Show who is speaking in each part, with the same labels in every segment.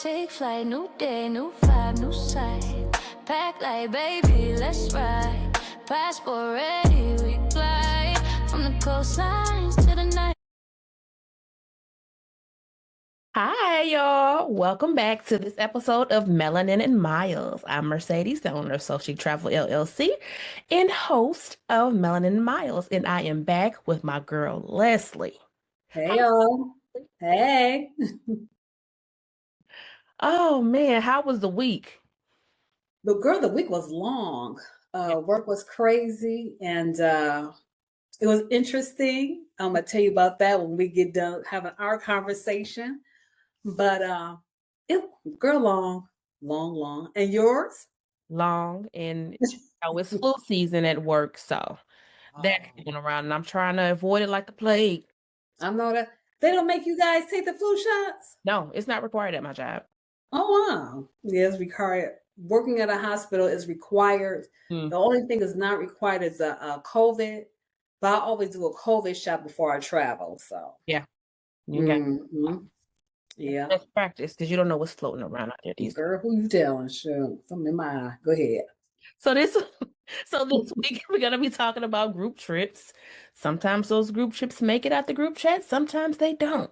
Speaker 1: Take flight, new day, new vibe, new sight. Pack like baby, let's ride. Passport ready, we fly. From the coastlines to the night.
Speaker 2: Hi, y'all. Welcome back to this episode of Melanin Miles. I'm Mercedes, the owner of SoChic Travel LLC and host of Melanin Miles. And I am back with my girl, Leslie.
Speaker 3: Hey, y'all. Hey.
Speaker 2: Oh, man. How was the week?
Speaker 3: The week was long. Work was crazy and it was interesting. I'm gonna tell you about that when we get done having our conversation. But it girl long. And yours?
Speaker 2: Long, and it's flu season at work, so that's
Speaker 3: Oh,
Speaker 2: going around, and I'm trying to avoid it like the plague.
Speaker 3: I know that they don't make you guys take the flu shots.
Speaker 2: No, it's not required at my job.
Speaker 3: Oh wow. Yeah, it's required. Working at a hospital is required.
Speaker 2: Hmm.
Speaker 3: The only thing that's not required is a COVID. But I always do a COVID shot before I travel. So
Speaker 2: Yeah, you got
Speaker 3: mhm. Yeah.
Speaker 2: best practice because you don't know what's floating around out there these days.
Speaker 3: Girl, who you telling? Sure. Something in my eye. Go ahead.
Speaker 2: So this week we're gonna be talking about group trips. Sometimes those group trips make it out the group chat, sometimes they don't.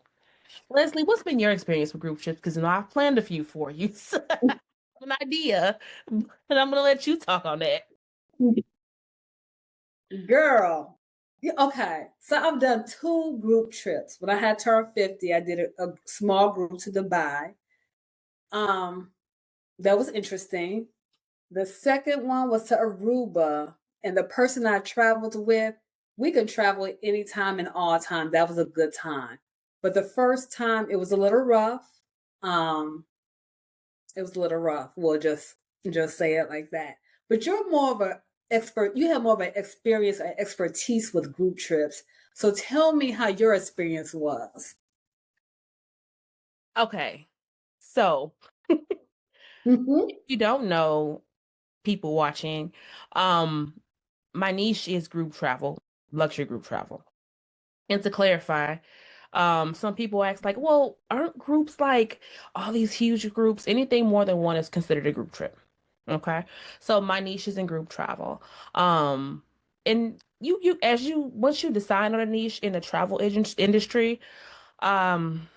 Speaker 2: Leslie, what's been your experience with group trips? Because I've planned a few for you. So I have an idea, and I'm gonna let you talk on that.
Speaker 3: Girl. Yeah, okay. So I've done 2 group trips. When I had turned 50, I did a small group to Dubai. Um, that was interesting. The second one was to Aruba, and the person I traveled with, we could travel at any time and all time. That was a good time. But the first time it was a little rough. Um, it was a little rough. We'll just say it like that. But you're more of an expert. You have more of an experience and expertise with group trips. So tell me how your experience was.
Speaker 2: Okay, so
Speaker 3: Mm-hmm.
Speaker 2: if you don't know, people watching, my niche is group travel, luxury group travel. And to clarify, some people ask like, well, aren't groups like all these huge groups? Anything more than one is considered a group trip. Okay. So my niche is in group travel. And you as you once you decide on a niche in the travel industry, um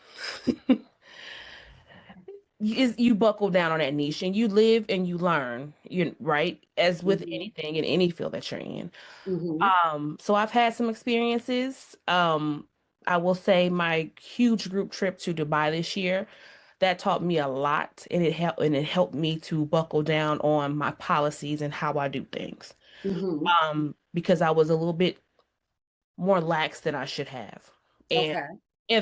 Speaker 2: you buckle down on that niche and you live and you learn, you right? As with
Speaker 3: Mm-hmm.
Speaker 2: anything in any field that you're in.
Speaker 3: Mm-hmm.
Speaker 2: So I've had some experiences. I will say my huge group trip to Dubai this year, that taught me a lot and it helped me to buckle down on my policies and how I do things.
Speaker 3: Mm-hmm.
Speaker 2: Because I was a little bit more lax than I should have. And
Speaker 3: Okay.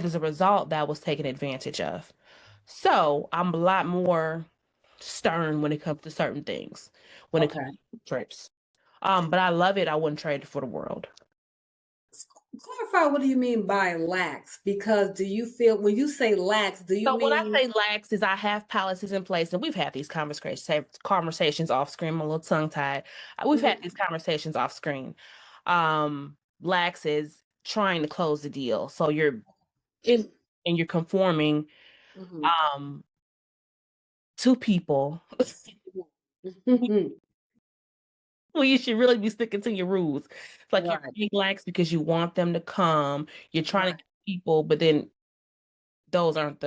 Speaker 2: as a result, that was taken advantage of. So I'm a lot more stern when it comes to certain things, when it comes
Speaker 3: Okay.
Speaker 2: to trips. But I love it. I wouldn't trade it for the world.
Speaker 3: Clarify, what do you mean by lax? Because do you feel when you say lax, do you
Speaker 2: So when I
Speaker 3: mean
Speaker 2: say lax is I have policies in place, and we've had these conversations off screen. I'm a little tongue tied. We've had these conversations off screen. Lax is trying to close the deal, so you're in and you're conforming
Speaker 3: Mhm.
Speaker 2: um to people.
Speaker 3: Mhm.
Speaker 2: Well, you should really be sticking to your rules. It's like you're
Speaker 3: Right,
Speaker 2: being lax because you want them to come. You're trying to
Speaker 3: right.
Speaker 2: get people, but then those aren't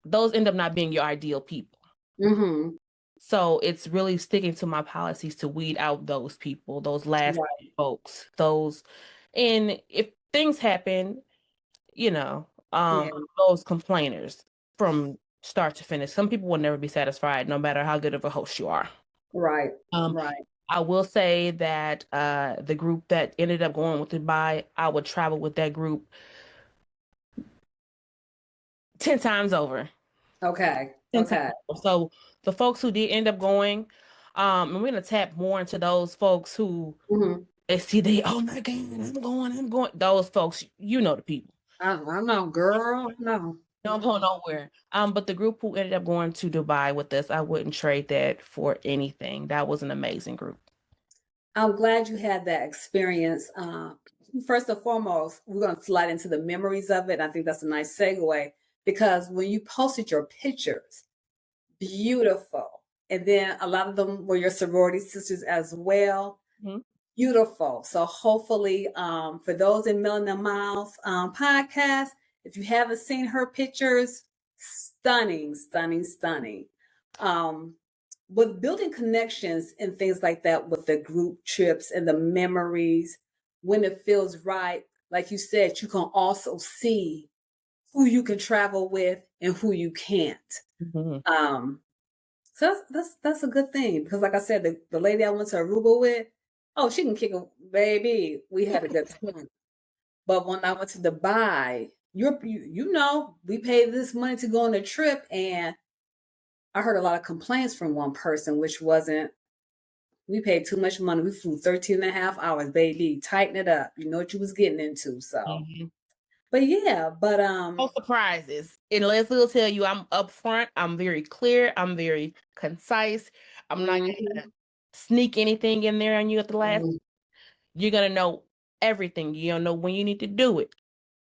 Speaker 2: those end up not being your ideal people.
Speaker 3: Mhm.
Speaker 2: So it's really sticking to my policies to weed out those people, those last
Speaker 3: Right.
Speaker 2: folks, those, and if things happen, you know,
Speaker 3: Yeah.
Speaker 2: those complainers from start to finish. Some people will never be satisfied, no matter how good of a host you are.
Speaker 3: Right.
Speaker 2: Um,
Speaker 3: Right.
Speaker 2: I will say that the group that ended up going with Dubai, I would travel with that group 10 times over.
Speaker 3: Okay.
Speaker 2: 10 times
Speaker 3: Okay.
Speaker 2: over. So the folks who did end up going, and we're gonna tap more into those folks who
Speaker 3: Mhm.
Speaker 2: they see oh my God, I'm going. Those folks, you know the people.
Speaker 3: I know, girl. I know.
Speaker 2: Don't go nowhere. But the group who ended up going to Dubai with us, I wouldn't trade that for anything. That was an amazing group.
Speaker 3: I'm glad you had that experience. First and foremost, we're going to slide into the memories of it. I think that's a nice segue. because when you posted your pictures, beautiful. And then a lot of them were your sorority sisters as well.
Speaker 2: Mhm.
Speaker 3: Beautiful. So hopefully, for those in Melanin Miles podcast, if you haven't seen her pictures, stunning, stunning, stunning. Um, with building connections and things like that with the group trips and the memories, when it feels right, like you said, you can also see who you can travel with and who you can't.
Speaker 2: Mhm.
Speaker 3: So that's a good thing because, like I said, the lady I went to Aruba with, oh, she can kick a baby. We had a good time. But when I went to Dubai, you know, we paid this money to go on a trip, and I heard a lot of complaints from one person, which wasn't. We paid too much money. We flew 13 and a half hours, baby. Tighten it up. You know what you was getting into. So,
Speaker 2: Mhm.
Speaker 3: but yeah, but
Speaker 2: No surprises. And Leslie will tell you I'm upfront, I'm very clear, I'm very concise. I'm not gonna
Speaker 3: mhm,
Speaker 2: sneak anything in there on you at the last.
Speaker 3: mhm,
Speaker 2: You're gonna know everything. You don't know when you need to do it.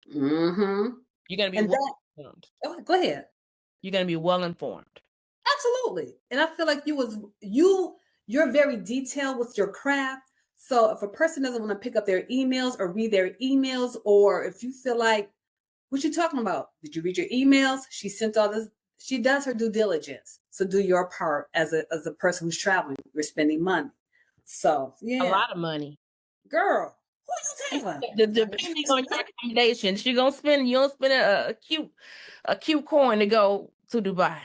Speaker 3: mhm.
Speaker 2: You're gonna be
Speaker 3: And
Speaker 2: well
Speaker 3: that,
Speaker 2: informed.
Speaker 3: oh, go ahead.
Speaker 2: You're gonna be well informed.
Speaker 3: Absolutely. And I feel like you're very detailed with your craft. So if a person doesn't want to pick up their emails or read their emails, or if you feel like, what you talking about? Did you read your emails? She sent all this. She does her due diligence. So do your part as a person who's traveling. You're spending money. So
Speaker 2: A
Speaker 3: yeah,
Speaker 2: lot of money.
Speaker 3: girl, who you telling?
Speaker 2: Depending on your accommodations, you're gonna spend you don't spend a cute coin to go to Dubai.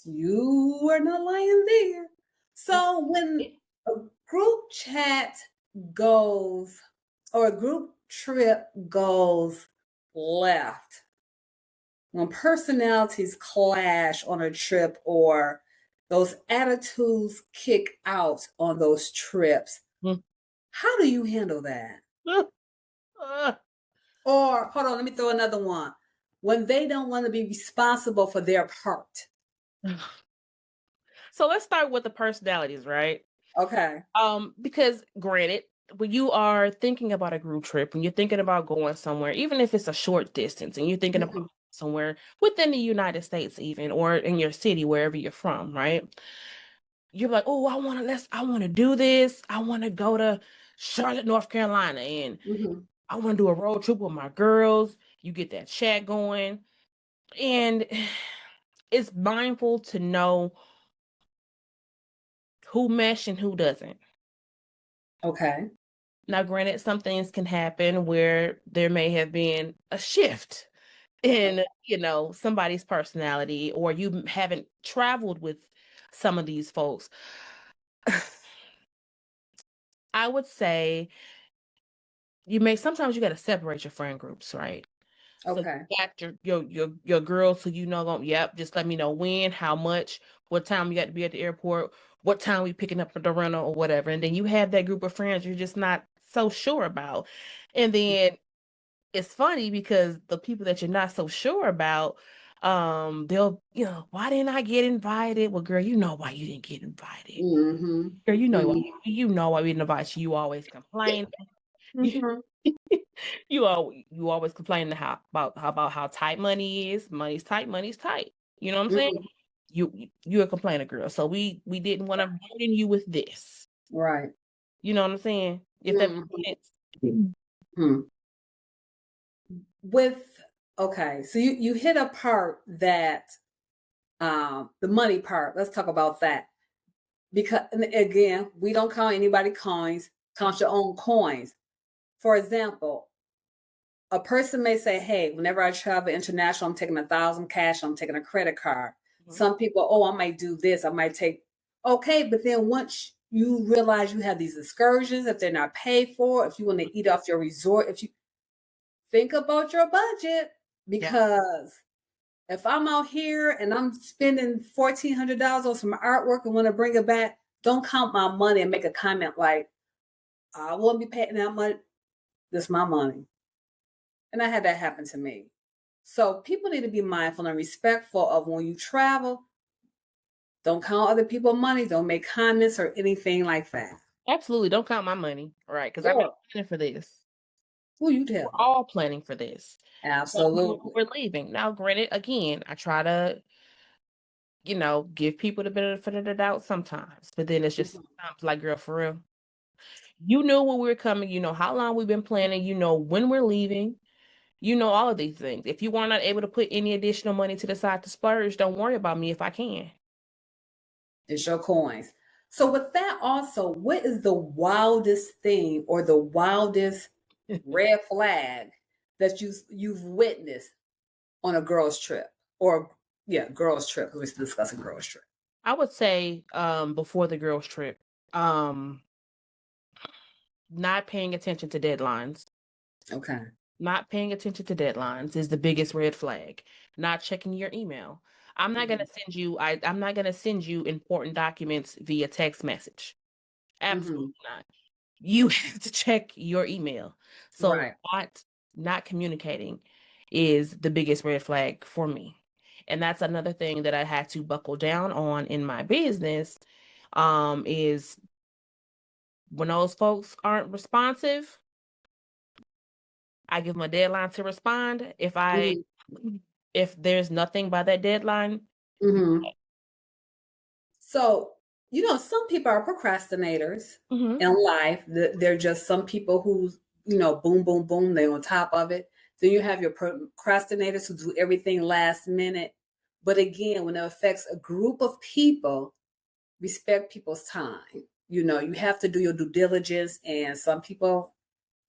Speaker 3: You are not lying there. So when a group chat goes or a group trip goes left, when personalities clash on a trip or those attitudes kick out on those trips,
Speaker 2: Mm.
Speaker 3: how do you handle that?
Speaker 2: Uh,
Speaker 3: Or hold on, let me throw another one. When they don't want to be responsible for their part.
Speaker 2: So let's start with the personalities, right?
Speaker 3: Okay.
Speaker 2: Because granted, when you are thinking about a group trip, when you're thinking about going somewhere, even if it's a short distance, and you're thinking about
Speaker 3: Mhm.
Speaker 2: somewhere within the United States, even or in your city, wherever you're from, right? You're like, oh, I want to do this. I want to go to Charlotte, North Carolina, and
Speaker 3: Mhm.
Speaker 2: I want to do a road trip with my girls. You get that chat going, and it's mindful to know who mesh and who doesn't.
Speaker 3: Okay.
Speaker 2: Now, granted, some things can happen where there may have been a shift in, somebody's personality, or you haven't traveled with some of these folks. I would say sometimes you got to separate your friend groups, right? So
Speaker 3: Okay.
Speaker 2: you got your girls who yep, just let me know when, how much, what time you got to be at the airport, what time we picking up the rental or whatever. And then you have that group of friends you're just not so sure about. And then it's funny because the people that you're not so sure about, they'll, why didn't I get invited? Well, girl, you know why you didn't get invited.
Speaker 3: Mhm.
Speaker 2: Girl,
Speaker 3: Mhm.
Speaker 2: you know why we didn't invite you. You always complain.
Speaker 3: Mhm.
Speaker 2: You always complain about how tight money is. Money's tight, money's tight. You know what I'm saying?
Speaker 3: Mhm.
Speaker 2: You're a complainer, girl. So we didn't want to burden you with this.
Speaker 3: Right.
Speaker 2: You know what I'm saying? If that
Speaker 3: Mhm.
Speaker 2: makes sense.
Speaker 3: Hmm. With okay, so you hit a part that the money part. Let's talk about that because and again, we don't count anybody coins. Count your own coins. For example, a person may say, "Hey, whenever I travel international, I'm taking 1,000 cash. I'm taking a credit card."
Speaker 2: Mhm.
Speaker 3: Some people, oh, I might do this. I might take. Okay, but then once you realize you have these excursions, if they're not paid for, if you want to eat off your resort, if you think about your budget,
Speaker 2: Yeah,
Speaker 3: because if I'm out here and I'm spending $1,400 on some artwork and want to bring it back, don't count my money and make a comment like, I won't be paying that much. This is my money. And I had that happen to me. So people need to be mindful and respectful of when you travel. Don't count other people's money. Don't make comments or anything like that.
Speaker 2: absolutely. Don't count my money, right? Because I'm not
Speaker 3: Girl,
Speaker 2: planning for this.
Speaker 3: Who you
Speaker 2: We're
Speaker 3: tell?
Speaker 2: all planning for this.
Speaker 3: Absolutely.
Speaker 2: We're leaving. Now, granted, again, I try to, give people the benefit of the doubt sometimes, but then it's just
Speaker 3: Mhm.
Speaker 2: sometimes like, girl, for real. You know when we're coming, you know how long we've been planning, you know when we're leaving, you know all of these things. If you are not able to put any additional money to the side to splurge, don't worry about me if I can.
Speaker 3: It's your coins. So with that also, what is the wildest thing or the wildest red flag that you've witnessed on a girls trip? Or yeah, girls trip, because we're discussing girls trip.
Speaker 2: I would say before the girls trip, um not paying attention to deadlines.
Speaker 3: Okay.
Speaker 2: Not paying attention to deadlines is the biggest red flag. Not checking your email. I'm not gonna send you important documents via text message.
Speaker 3: Mm-hmm.
Speaker 2: Absolutely not. You have to check your email. So
Speaker 3: Right.
Speaker 2: not communicating is the biggest red flag for me. And that's another thing that I had to buckle down on in my business, is when those folks aren't responsive, I give them a deadline to respond.
Speaker 3: Mm-hmm.
Speaker 2: If there's nothing by that deadline,
Speaker 3: Mm-hmm. So, some people are procrastinators
Speaker 2: mhm,
Speaker 3: in life. They're just some people who, boom, boom, boom, they're on top of it. Then you have your procrastinators who do everything last minute. But again, when it affects a group of people, respect people's time. You have to do your due diligence. And some people,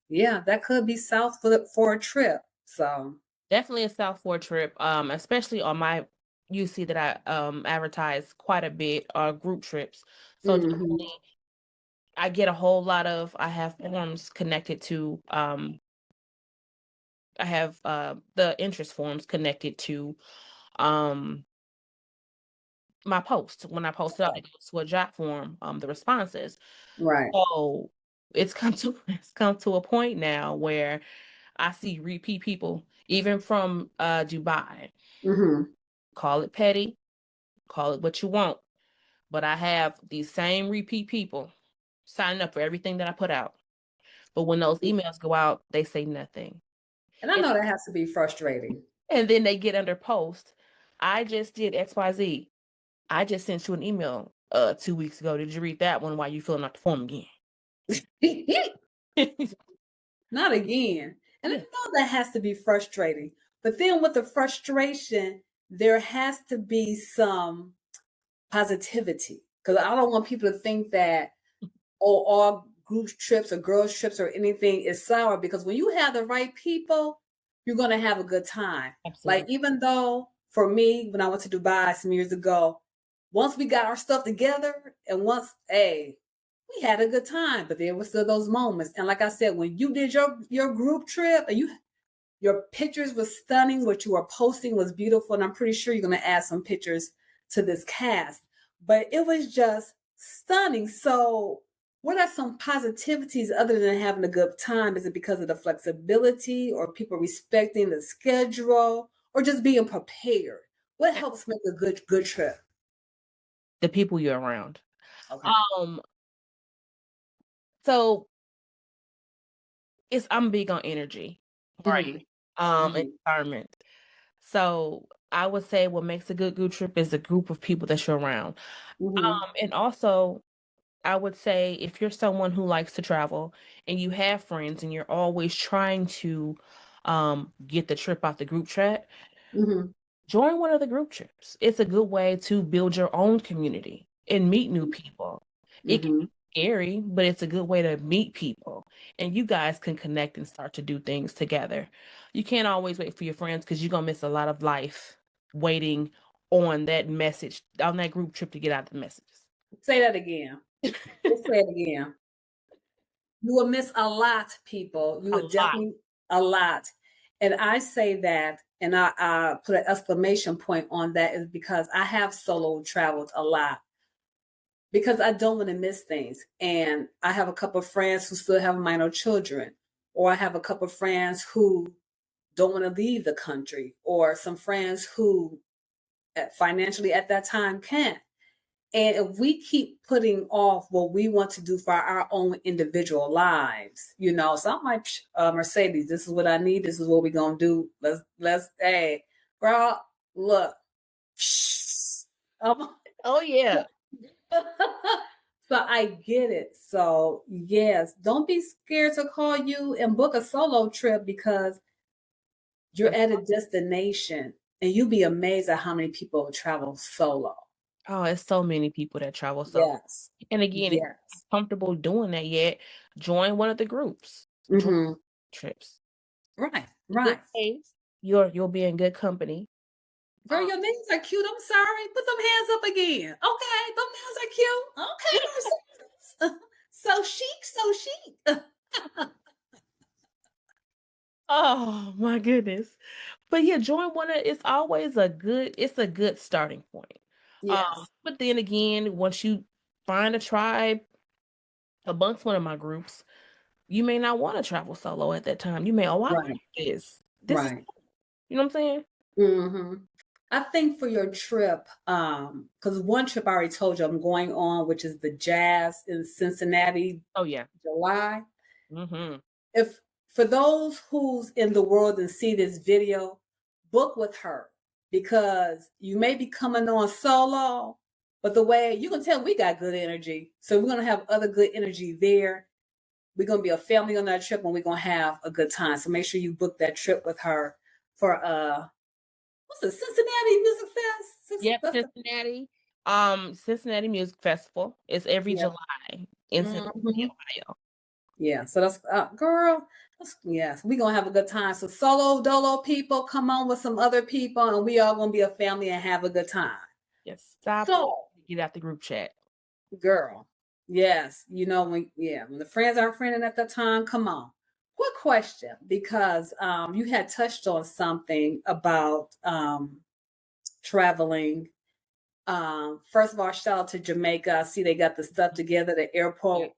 Speaker 3: yeah, that could be south for a trip. So,
Speaker 2: definitely a South Fork trip. Especially on my, you see that I advertise quite a bit group trips. So
Speaker 3: mhm,
Speaker 2: definitely I get a whole lot of, I have forms connected to, I have the interest forms connected to um my post. When I post it out, it goes to a jot form, the responses.
Speaker 3: right.
Speaker 2: So it's come to a point now where I see repeat people, even from Dubai.
Speaker 3: Hmm.
Speaker 2: Call it petty, call it what you want, but I have these same repeat people signing up for everything that I put out. But when those emails go out, they say nothing.
Speaker 3: And I
Speaker 2: And
Speaker 3: know that has to be frustrating.
Speaker 2: and then they get under post. I just did XYZ. I just sent you an email 2 weeks ago. Did you read that one while you filling out the form again?
Speaker 3: Not again. And I
Speaker 2: Yeah,
Speaker 3: know that has to be frustrating. But then with the frustration, there has to be some positivity. Because I don't want people to think that, oh, all group trips or girls trips or anything is sour. Because when you have the right people, you're going to have a good time. Like,
Speaker 2: absolutely.
Speaker 3: even though for me, when I went to Dubai some years ago, once we got our stuff together and hey, we had a good time, but there were still those moments. And like I said, when you did your group trip and your pictures were stunning, what you were posting was beautiful, and I'm pretty sure you're going to add some pictures to this cast. But it was just stunning. So, what are some positivities other than having a good time? Is it because of the flexibility, or people respecting the schedule, or just being prepared? What helps make a good trip?
Speaker 2: The people you're around.
Speaker 3: Okay.
Speaker 2: Um, so I'm big on energy,
Speaker 3: Mm-hmm.
Speaker 2: right?
Speaker 3: Mm-hmm.
Speaker 2: Environment. So I would say what makes a good trip is a group of people that you're around.
Speaker 3: Mm-hmm.
Speaker 2: And also I would say if you're someone who likes to travel and you have friends and you're always trying to get the trip out the group chat,
Speaker 3: Mm-hmm.
Speaker 2: join one of the group trips. It's a good way to build your own community and meet new people. It can
Speaker 3: Mm-hmm.
Speaker 2: be scary, but it's a good way to meet people. And you guys can connect and start to do things together. You can't always wait for your friends because you're gonna miss a lot of life waiting on that message, on that group trip to get out the messages.
Speaker 3: Say that again. Let's say it again. You will miss a lot, people. You
Speaker 2: A
Speaker 3: would
Speaker 2: lot.
Speaker 3: definitely a lot. And I say that, and I put an exclamation point on that, is because I have solo traveled a lot because I don't want to miss things. And I have a couple of friends who still have minor children, or I have a couple of friends who don't want to leave the country, or some friends who financially at that time can't. And if we keep putting off what we want to do for our own individual lives, so I'm like, Mercedes, this is what I need. This is what we're gonna do. Hey, girl, look. Um,
Speaker 2: Oh yeah.
Speaker 3: so I get it. So yes, don't be scared to call you and book a solo trip because you're at a destination and you'll be amazed at how many people travel solo.
Speaker 2: Oh, it's so many people that travel solo.
Speaker 3: Yes.
Speaker 2: And again, if you're
Speaker 3: Yes.
Speaker 2: not comfortable doing that yet, join one of the groups. Join
Speaker 3: Mm-hmm.
Speaker 2: trips.
Speaker 3: Right.
Speaker 2: A good
Speaker 3: Right.
Speaker 2: pace. You'll be in good company.
Speaker 3: Girl, your nails are cute. I'm sorry. Put them hands up again. Okay, them nails are cute. Okay, Mercedes. So chic, so chic.
Speaker 2: Oh my goodness. But yeah, join one of it's always it's a good starting point.
Speaker 3: Yes.
Speaker 2: But then again, once you find a tribe amongst one of my groups, you may not want to travel solo at that time. You may, oh, I like
Speaker 3: Right.
Speaker 2: this. This is,
Speaker 3: Right.
Speaker 2: you know what I'm saying?
Speaker 3: Mm-hmm. I think for your trip, because one trip I already told you I'm going on, which is the Jazz in Cincinnati,
Speaker 2: Oh yeah.
Speaker 3: July.
Speaker 2: Mm-hmm.
Speaker 3: If for those who's in the world and see this video, book with her because you may be coming on solo, but the way you can tell we got good energy. So we're gonna have other good energy there. We're gonna be a family on that trip and we're gonna have a good time. So make sure you book that trip with her for what's the Cincinnati Music Fest?
Speaker 2: Yep,
Speaker 3: That's the,
Speaker 2: Cincinnati. Cincinnati Music Festival is every
Speaker 3: yeah.
Speaker 2: July in Cincinnati,
Speaker 3: Mhm.
Speaker 2: Ohio.
Speaker 3: Yeah, so that's girl. Yes, we gonna have a good time. So solo dolo people, come on with some other people, and we all gonna be a family and have a good time.
Speaker 2: Yes, stop it.
Speaker 3: So,
Speaker 2: Get out the group chat.
Speaker 3: girl, yes, when the friends aren't friending at the time, come on. Quick question, because you had touched on something about traveling. First of all, shout out to Jamaica. I see they got the stuff together. The airport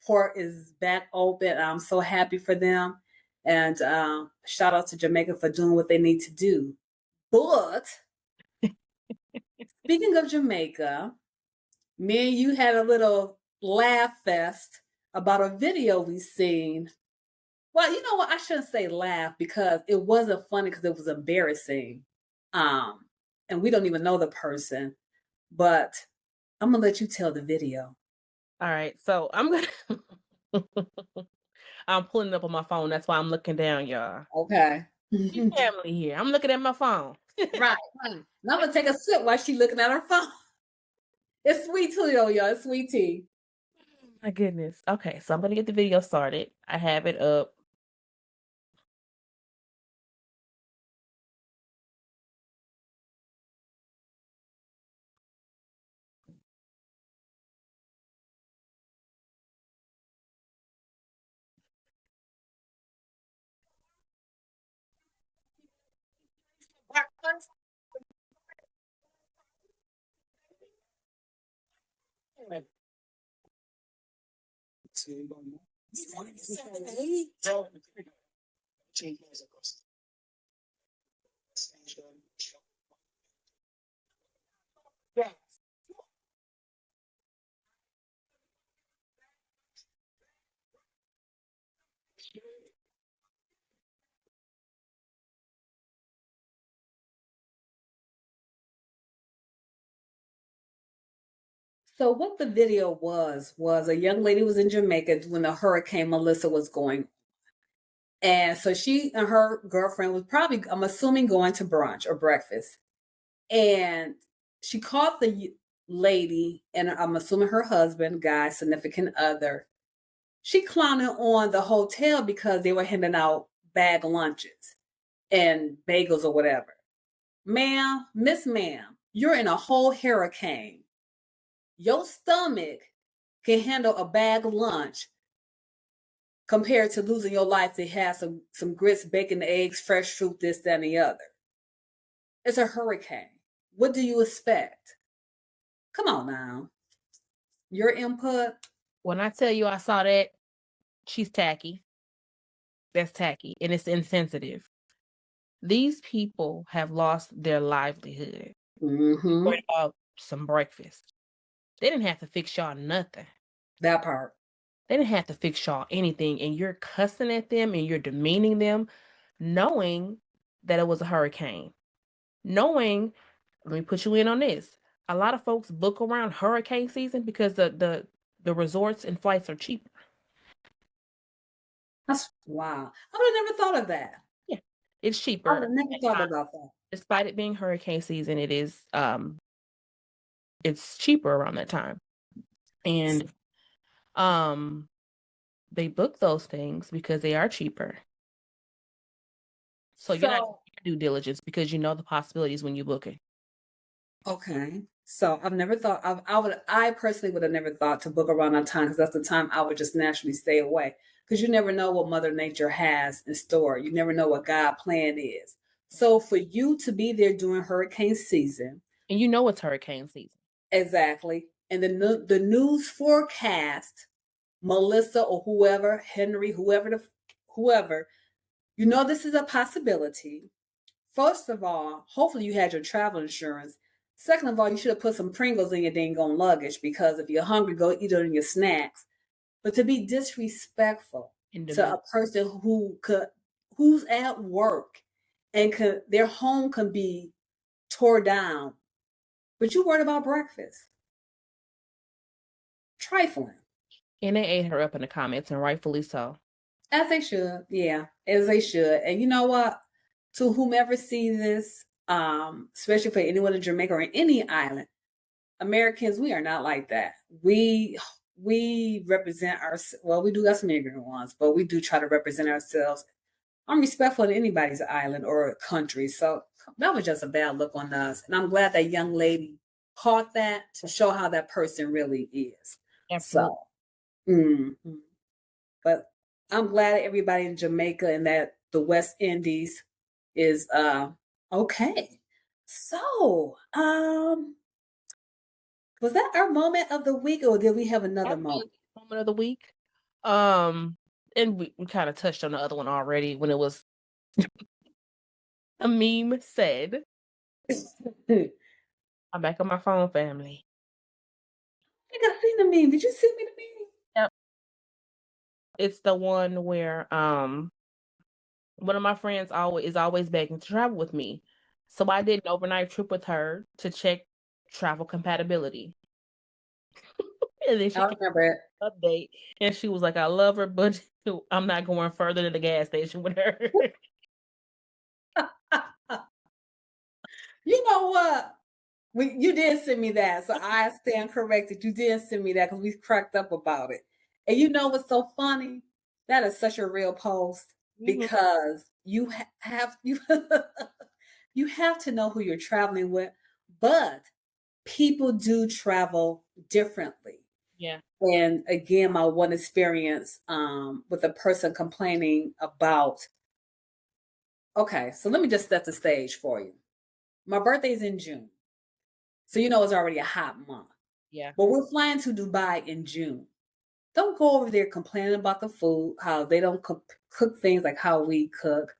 Speaker 3: port is back open. I'm so happy for them. And shout out to Jamaica for doing what they need to do. But speaking of Jamaica, me and you had a little laugh fest about a video we seen. Well, you know what? I shouldn't say laugh because it wasn't funny because it was embarrassing. Um, and we don't even know the person, but I'm gonna let you tell the video.
Speaker 2: All right, so I'm gonna I'm pulling it up on my phone. That's why I'm looking down, y'all.
Speaker 3: Okay.
Speaker 2: We family here. I'm looking at my phone.
Speaker 3: Right, right. Now I'm gonna take a sip while she's looking at her phone. It's sweet tea, though, y'all. It's sweet tea.
Speaker 2: My goodness. Okay, so I'm gonna get the video started. I have it up.
Speaker 3: So what the video was a young lady was in Jamaica when the Hurricane Melissa was going. And so she and her girlfriend was probably, I'm assuming, going to brunch or breakfast. And she caught the lady, and I'm assuming her husband, guy, significant other. She clowning on the hotel because they were handing out bag lunches and bagels or whatever. Ma'am, Miss Ma'am, you're in a whole hurricane. Your stomach can handle a bag of lunch compared to losing your life to have some grits, bacon, eggs, fresh fruit, this, that, and the other. It's a hurricane. What do you expect? Come on now. Your input.
Speaker 2: When I tell you I saw that, she's tacky. That's tacky and it's insensitive. These people have lost their livelihood.
Speaker 3: Mm-hmm.
Speaker 2: Worried about some breakfast. They didn't have to fix y'all nothing.
Speaker 3: That part.
Speaker 2: They didn't have to fix y'all anything, and you're cussing at them and you're demeaning them, knowing that it was a hurricane. Knowing, let me put you in on this. A lot of folks book around hurricane season because the resorts and flights are cheaper.
Speaker 3: That's wow. I would have never thought of that.
Speaker 2: Yeah, it's
Speaker 3: I
Speaker 2: cheaper.
Speaker 3: would have never thought about that.
Speaker 2: Despite it being hurricane season, it is it's cheaper around that time. And they book those things because they are cheaper. So you're not doing due diligence because you know the possibilities when you book it.
Speaker 3: Okay. So I've never thought I personally would have never thought to book around that time because that's the time I would just naturally stay away. Because you never know what Mother Nature has in store. You never know what God's plan is. So for you to be there during hurricane season,
Speaker 2: and you know it's hurricane season.
Speaker 3: Exactly. And the news forecast, Melissa or whoever, Henry, whoever, you know this is a possibility. First of all, hopefully you had your travel insurance. Second of all, you should have put some Pringles in your dang on luggage because if you're hungry, go eat it in your snacks. But to be disrespectful to a person who's at work and their home can be tore down, but you worried about breakfast. Trifling.
Speaker 2: And they ate her up in the comments, and rightfully so.
Speaker 3: As they should, yeah, as they should. And you know what? To whomever sees this, especially for anyone in Jamaica or any island, Americans, we are not like that. We represent well, we do got some ignorant ones, but we do try to represent ourselves. I'm respectful to anybody's island or country. So that was just a bad look on us. And I'm glad that young lady caught that to show how that person really is.
Speaker 2: Absolutely.
Speaker 3: So, but I'm glad everybody in Jamaica and that the West Indies is okay. So, was that our moment of the week, or did we have another moment
Speaker 2: of the week? And we kind of touched on the other one already when it was a meme said. I'm back on my phone, family.
Speaker 3: I think I've seen the meme. Did you send me the meme?
Speaker 2: Yep. It's the one where one of my friends is always begging to travel with me. So I did an overnight trip with her to check travel compatibility. And then she
Speaker 3: remember it.
Speaker 2: Update, and she was like, "I love her, but I'm not going further than the gas station with her."
Speaker 3: You know what? You did send me that, so I stand corrected. You did send me that because we cracked up about it. And you know what's so funny? That is such a real post because you have you have to know who you're traveling with, but people do travel differently.
Speaker 2: Yeah.
Speaker 3: And again, my one experience with a person complaining about. Okay, so let me just set the stage for you. My birthday is in June. So you know it's already a hot month.
Speaker 2: Yeah.
Speaker 3: But we're flying to Dubai in June. Don't go over there complaining about the food, how they don't cook things like how we cook.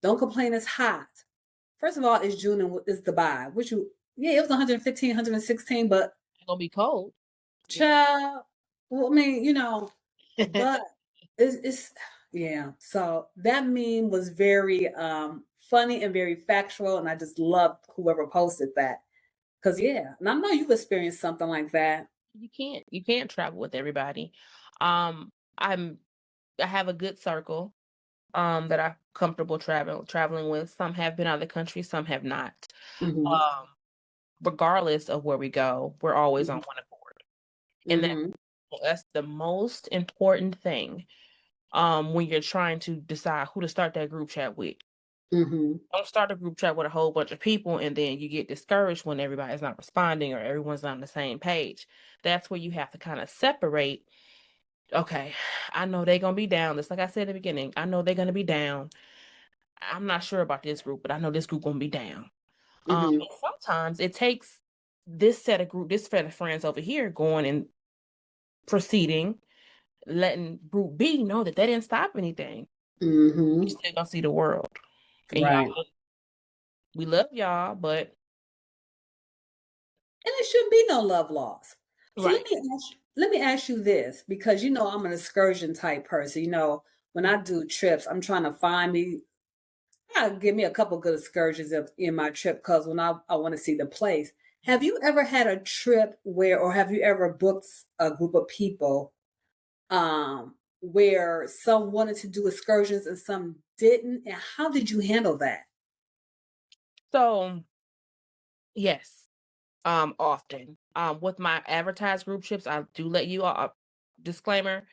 Speaker 3: Don't complain it's hot. First of all, it's June and it's Dubai, which it was 115, 116, but
Speaker 2: it's gonna be cold.
Speaker 3: Child, well, I mean, you know, but it's yeah. So that meme was very funny and very factual, and I just loved whoever posted that. Cause yeah, and I know you've experienced something like that.
Speaker 2: You can't travel with everybody. I have a good circle that I'm comfortable traveling with. Some have been out of the country, some have not. Regardless of where we go, we're always on one accord. And that's the most important thing when you're trying to decide who to start that group chat with. Don't start a group chat with a whole bunch of people and then you get discouraged when everybody's not responding or everyone's not on the same page. That's where you have to kind of separate. Okay, I know they're going to be down. Just like I said in the beginning, I know they're going to be down. I'm not sure about this group, but I know this group going to be down. Sometimes it takes this set of friends over here going and proceeding, letting group B know that they didn't stop anything. You still gonna see the world. And
Speaker 3: right.
Speaker 2: We love y'all, but
Speaker 3: and it shouldn't be no love loss. So
Speaker 2: Right.
Speaker 3: let me ask you this, because you know I'm an excursion type person. You know, when I do trips, I'm trying to find me give me a couple good excursions in my trip because when I want to see the place. Have you ever had a trip where, or have you ever booked a group of people where some wanted to do excursions and some didn't? And how did you handle that?
Speaker 2: So yes, often. With my advertised group trips, I do let you disclaimer,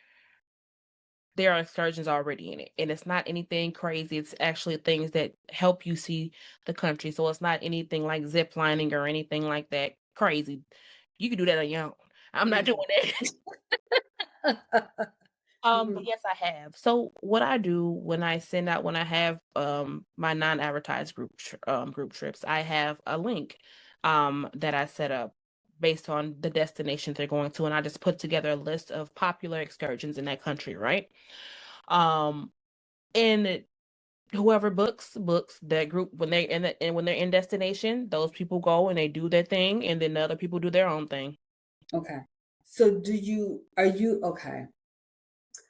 Speaker 2: there are excursions already in it. And it's not anything crazy. It's actually things that help you see the country. So it's not anything like zip lining or anything like that crazy. You can do that on your own. I'm not doing that. But
Speaker 3: Mhm.
Speaker 2: yes, I have. So what I do when I send out when I have my non-advertised group trips, I have a link that I set up based on the destinations they're going to, and I just put together a list of popular excursions in that country, right? Um and whoever books that group when they and when they're in destination, those people go and they do their thing, and then the other people do their own thing.
Speaker 3: Okay. So are you okay?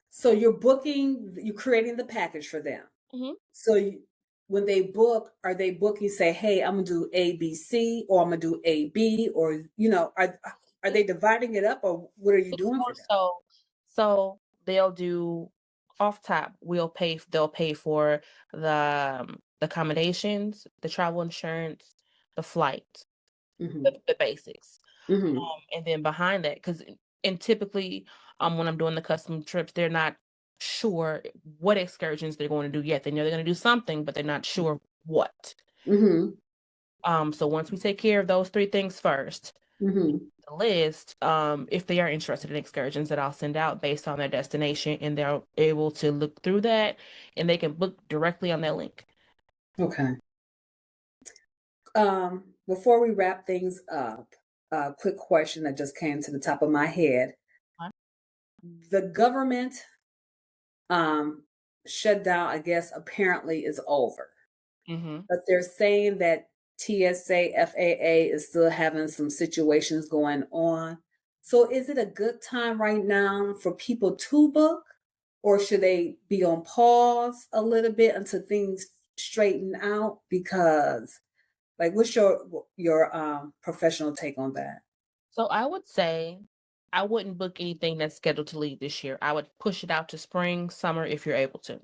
Speaker 3: So you're creating the package for them.
Speaker 2: Hmm.
Speaker 3: So when they book, are they booking, say, hey, I'm gonna do A, B, C, or I'm gonna do A, B, or are they dividing it up, or what are you
Speaker 2: It's
Speaker 3: doing
Speaker 2: more
Speaker 3: for them?
Speaker 2: so they'll do off top. They'll pay for the accommodations, the travel insurance, the flight,
Speaker 3: Hmm.
Speaker 2: the basics.
Speaker 3: Hmm.
Speaker 2: And then behind that, because and typically, when I'm doing the custom trips, they're not sure what excursions they're going to do yet. They know they're going to do something, but they're not sure what.
Speaker 3: Hmm.
Speaker 2: So once we take care of those three things first,
Speaker 3: Hmm.
Speaker 2: the list, if they are interested in excursions that I'll send out based on their destination, and they're able to look through that and they can book directly on that link.
Speaker 3: Okay. Before we wrap things up, a quick question that just came to the top of my head. The government um, shutdown, I guess, apparently is over.
Speaker 2: Mm-hmm.
Speaker 3: But they're saying that TSA, FAA is still having some situations going on. So is it a good time right now for people to book, or should they be on pause a little bit until things straighten out? Because like what's your professional take on that?
Speaker 2: So I would say I wouldn't book anything that's scheduled to leave this year. I would push it out to spring, summer if you're able to.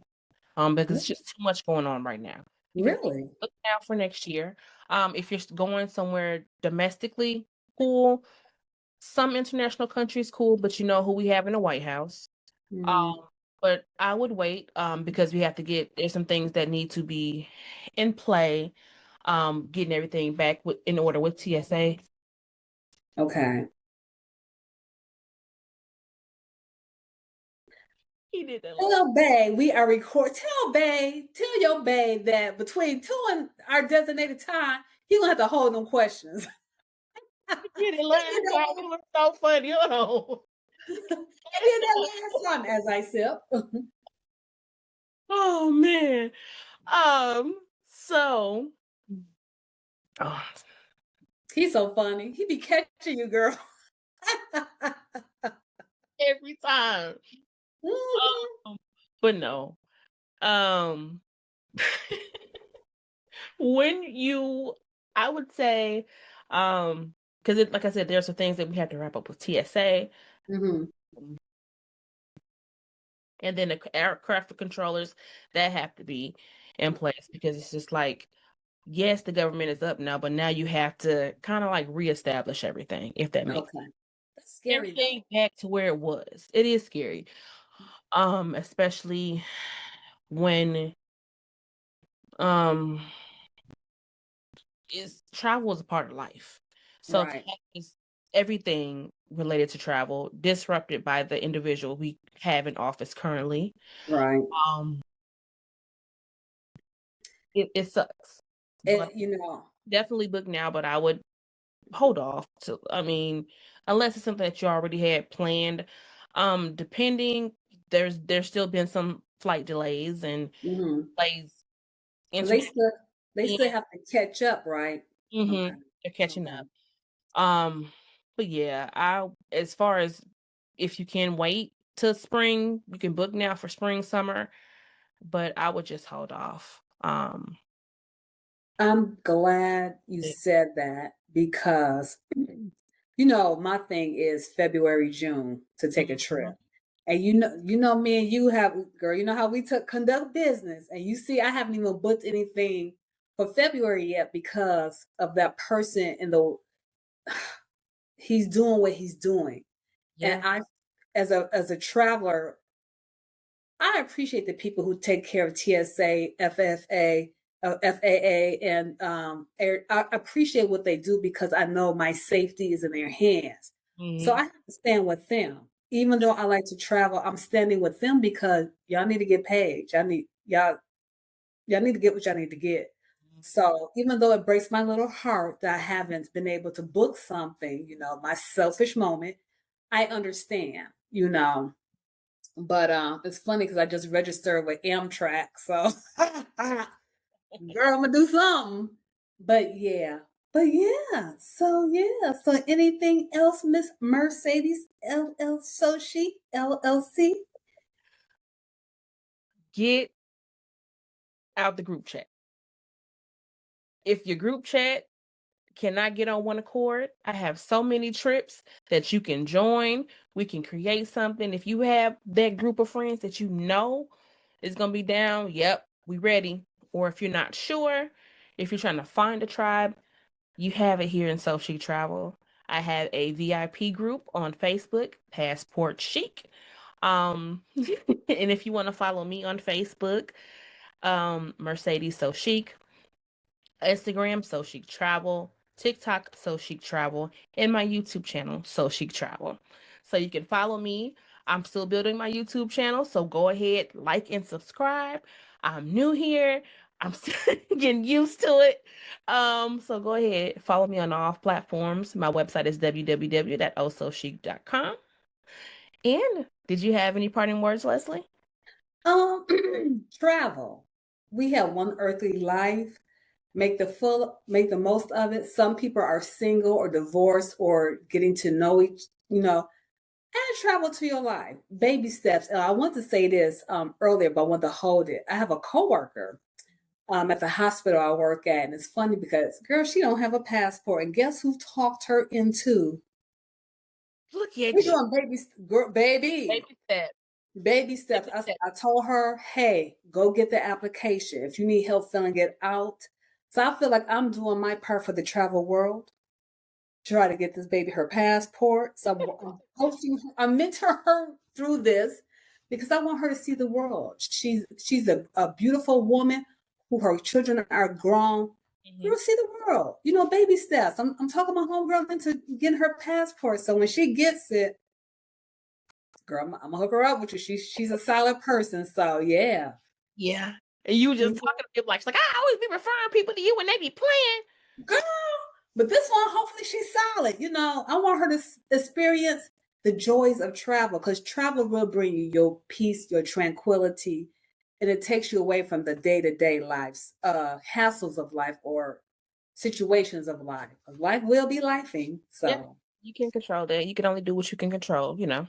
Speaker 2: Because it's just too much going on right now. You can
Speaker 3: Really?
Speaker 2: book now for next year. If you're going somewhere domestically, cool. Some international countries, cool, but you know who we have in the White House.
Speaker 3: Mm,
Speaker 2: Um, but I would wait because we have to there's some things that need to be in play, getting everything back in order with TSA.
Speaker 3: okay.
Speaker 2: He did that laugh.
Speaker 3: Tell Bay we are tell your Bay that between 2 and our designated time, he gonna have to hold them questions.
Speaker 2: He did that
Speaker 3: He
Speaker 2: last
Speaker 3: did that,
Speaker 2: time. It was so funny. Hold on.
Speaker 3: he did that last time as I sip.
Speaker 2: Oh man. So oh,
Speaker 3: He's so funny. He be catching you, girl.
Speaker 2: every time.
Speaker 3: Mhm.
Speaker 2: Um, but no. Um when you I would say because like I said, there's some things that we have to wrap up with TSA.
Speaker 3: Mhm.
Speaker 2: And then the aircraft controllers that have to be in place because it's just like, yes, the government is up now, but now you have to kind of like reestablish everything, if that makes
Speaker 3: Okay. That's scary though.
Speaker 2: everything back to where it was. It is scary. Especially when um is travel is a part of life. So to
Speaker 3: Right.
Speaker 2: have everything related to travel disrupted by the individual we have in office currently.
Speaker 3: Right.
Speaker 2: Um it sucks.
Speaker 3: And
Speaker 2: But
Speaker 3: you know,
Speaker 2: definitely book now, but I would hold off to I mean, unless it's something that you already had planned. Depending, there's still been some flight delays and
Speaker 3: mhm.
Speaker 2: delays
Speaker 3: So they
Speaker 2: international.
Speaker 3: still they still have to catch up, right?
Speaker 2: Mm-hmm.
Speaker 3: Okay.
Speaker 2: They're catching
Speaker 3: Okay.
Speaker 2: up. Um, But yeah, as far as if you can wait till spring, you can book now for spring, summer, but I would just hold off.
Speaker 3: I'm glad you
Speaker 2: Yeah.
Speaker 3: said that because, my thing is February, June to take a
Speaker 2: Mhm.
Speaker 3: trip. And me and you have, girl, you know how we took conduct business. And you see, I haven't even booked anything for February yet because of that person in the he's doing what he's doing. And
Speaker 2: Yeah.
Speaker 3: I as a traveler, I appreciate the people who take care of TSA, FFA, FAA, and I appreciate what they do because I know my safety is in their hands. So I
Speaker 2: Mhm.
Speaker 3: have to stand with them. Even though I like to travel, I'm standing with them because y'all need to get paid. Y'all need to get what y'all need to get. So even though it breaks my little heart that I haven't been able to book something, my selfish moment, I understand, But it's funny because I just registered with Amtrak, so girl, I'm gonna do something. But yeah, so anything else, Miss Mercedes SoChic LLC?
Speaker 2: Get out the group chat. If your group chat cannot get on one accord, I have so many trips that you can join. We can create something. If you have that group of friends that you know is going to be down, yep, we ready. Or if you're not sure, if you're trying to find a tribe, you have it here in SoChic Travel. I have a VIP group on Facebook, Passport Chic. And if you want to follow me on Facebook, Mercedes So Chic, Instagram, SoChic Travel, TikTok, SoChic Travel, and my YouTube channel, SoChic Travel. So you can follow me. I'm still building my YouTube channel, so go ahead, like and subscribe. I'm new here. I'm still getting used to it. So go ahead, follow me on all platforms. My website is www.osochic.com. And did you have any parting words, Leslie?
Speaker 3: Um, travel. We have one earthly life. Make the most of it. Some people are single or divorced or getting to know and travel to your life. Baby steps. I want to say this earlier, but I want to hold it. I have a coworker at the hospital I work at, and it's funny because girl, she don't have a passport, and guess who talked her into?
Speaker 2: Look
Speaker 3: We're
Speaker 2: at you.
Speaker 3: doing girl, baby,
Speaker 2: Baby step.
Speaker 3: baby steps.
Speaker 2: Baby step.
Speaker 3: I told her, hey, go get the application if you need help filling it out. So I feel like I'm doing my part for the travel world. Try to get this baby her passport. So I'm mentoring her through this because I want her to see the world. She's a beautiful woman who her children are grown.
Speaker 2: Mhm.
Speaker 3: Girl, see the world. Baby steps. I'm talking my homegirl into getting her passport. So when she gets it, girl, I'm gonna hook her up with you. She's a solid person. So yeah.
Speaker 2: Yeah. And you just
Speaker 3: Mhm.
Speaker 2: talking to people like, she's like, I always be referring people to you when they be playing.
Speaker 3: Girl, but this one, hopefully, she's solid. I want her to experience the joys of travel because travel will bring you your peace, your tranquility, and it takes you away from the day to day lives, hassles of life or situations of life. Life will be lifing.
Speaker 2: Yeah.
Speaker 3: So,
Speaker 2: You can control that. You can only do what you can control.
Speaker 3: yeah,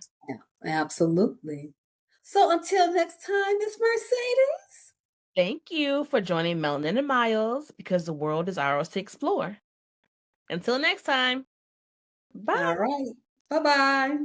Speaker 3: absolutely. So, until next time, Miss Mercedes.
Speaker 2: Thank you for joining Melanin Miles because the world is ours to explore. Until next time. Bye.
Speaker 3: All right. Bye bye.